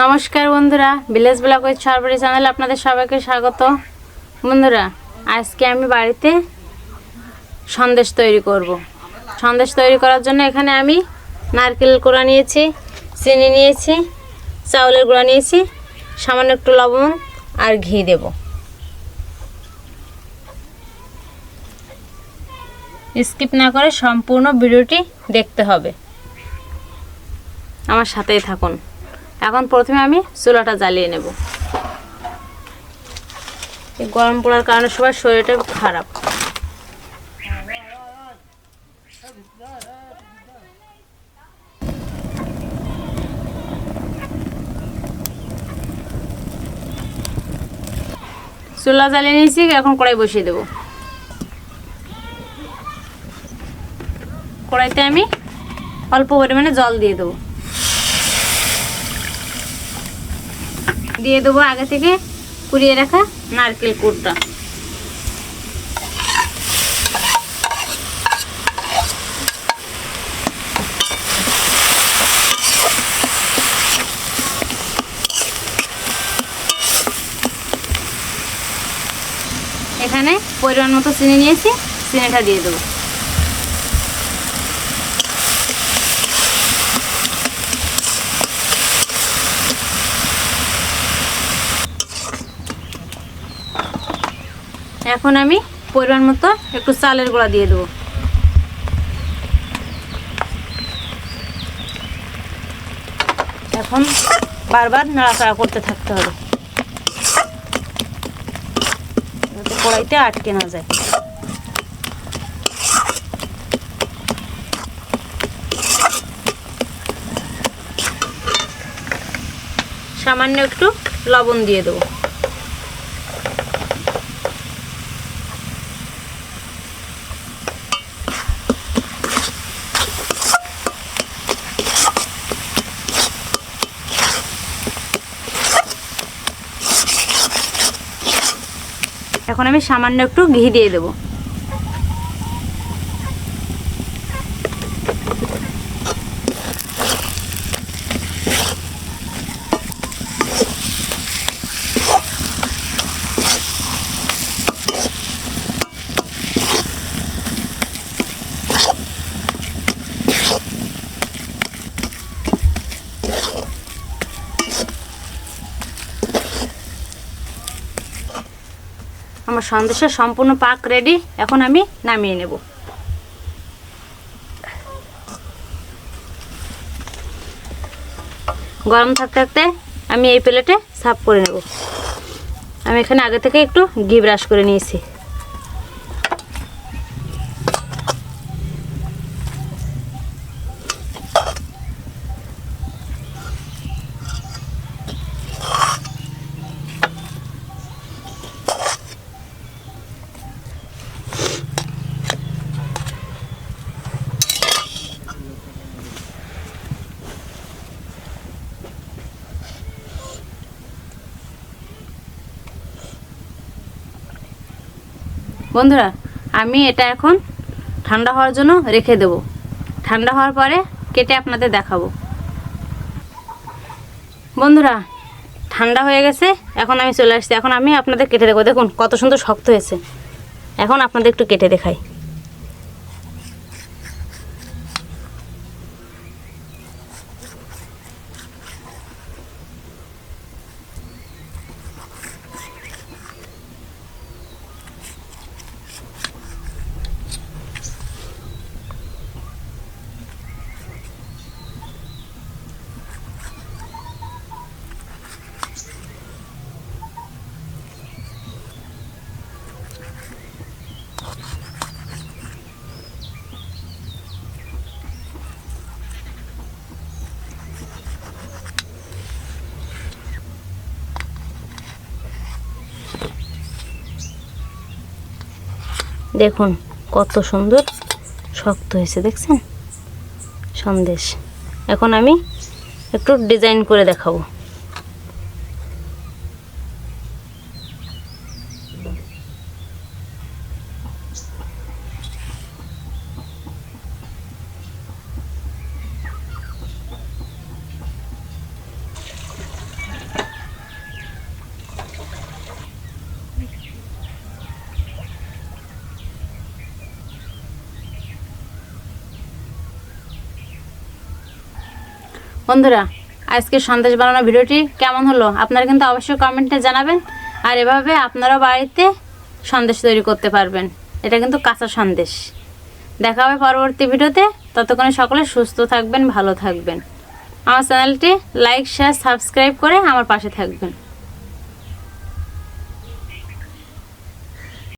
নমস্কার বন্ধুরা, village blog with Sarbari চ্যানেলে আপনাদের সবাইকে স্বাগত। বন্ধুরা, আজকে আমি বাড়িতে সন্দেশ তৈরি করব। সন্দেশ তৈরি করার জন্য এখানে আমি নারকেল কোড়া নিয়েছি, চিনি নিয়েছি, চাউলের গুঁড়া নিয়েছি, সামান্য একটু লবণ আর ঘি দেব। স্কিপ না করে সম্পূর্ণ ভিডিওটি দেখতে হবে, আমার সাথেই থাকুন। এখন প্রথমে আমি চুলাটা জ্বালিয়ে নেব। এই গরম পড়ার কারণে সবার শরীরটা খারাপ। চুলা জ্বালিয়ে নিয়েছি, এখন কড়াই বসিয়ে দেব। কড়াইতে আমি অল্প পরিমাণে জল দিয়ে দেবো। দিয়ে দেবো আগে থেকে কুড়িয়ে রাখা নারকেল কুড়টা। এখানে পরিমাণ মতো চিনি নিয়েছি, চিনিটা দিয়ে দেবো। এখন আমি পরিমাণ মতো একটু চালের গুঁড়া দিয়ে দেবো। এখন বারবার নাড়াচাড়া করতে থাকতে হবে, যাতে কড়াইতে আটকে না যায়। সামান্য একটু লবণ দিয়ে দেবো। এখন আমি সামান্য একটু ঘি দিয়ে দেব। আমার সন্দেশের সম্পূর্ণ পাক রেডি। এখন আমি নামিয়ে নেব। গরম থাকতে থাকতে আমি এই প্লেটে সার্ভ করে নেব। আমি এখানে আগে থেকে একটু ঘি ব্রাশ করে নিয়েছি। বন্ধুরা, আমি এটা এখন ঠান্ডা হওয়ার জন্য রেখে দেব। ঠান্ডা হওয়ার পরে কেটে আপনাদের দেখাবো। বন্ধুরা, ঠান্ডা হয়ে গেছে, এখন আমি চলে আসছি। এখন আমি আপনাদের কেটে দেবো। দেখুন কত সুন্দর শক্ত হয়েছে। এখন আপনাদের একটু কেটে দেখাই। দেখুন কত সুন্দর শক্ত হয়েছে, দেখছেন সন্দেশ। এখন আমি একটু ডিজাইন করে দেখাবো। বন্ধুরা, আজকে সন্দেশ বানানোর ভিডিওটি কেমন হলো আপনারা কিন্তু অবশ্যই কমেন্টে জানাবেন। আর এভাবে আপনারাও বাড়িতে সন্দেশ তৈরি করতে পারবেন। এটা কিন্তু কাঁচা সন্দেশ। দেখা হবে পরবর্তী ভিডিওতে। ততক্ষণে সকলে সুস্থ থাকবেন, ভালো থাকবেন। আমার চ্যানেলটি লাইক, শেয়ার, সাবস্ক্রাইব করে আমার পাশে থাকবেন।